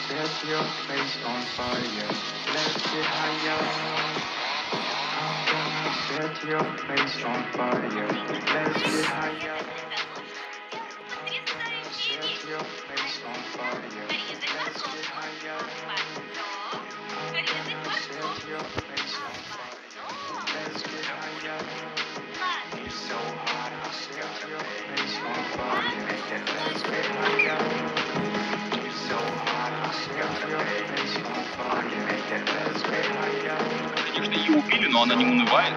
Set your face on fire. Let's get higher. I'm gonna set your face on fire. Let's get higher. I'm gonna set your face on fire. Let's get higher. I'm gonna set your face on fire. Let's get higher. It's so hot, I'll set your face on fire. Let's get higher. It's so hot, I'll set your face on fire. Let's get higher. Конечно, ее убили, но она не унывает.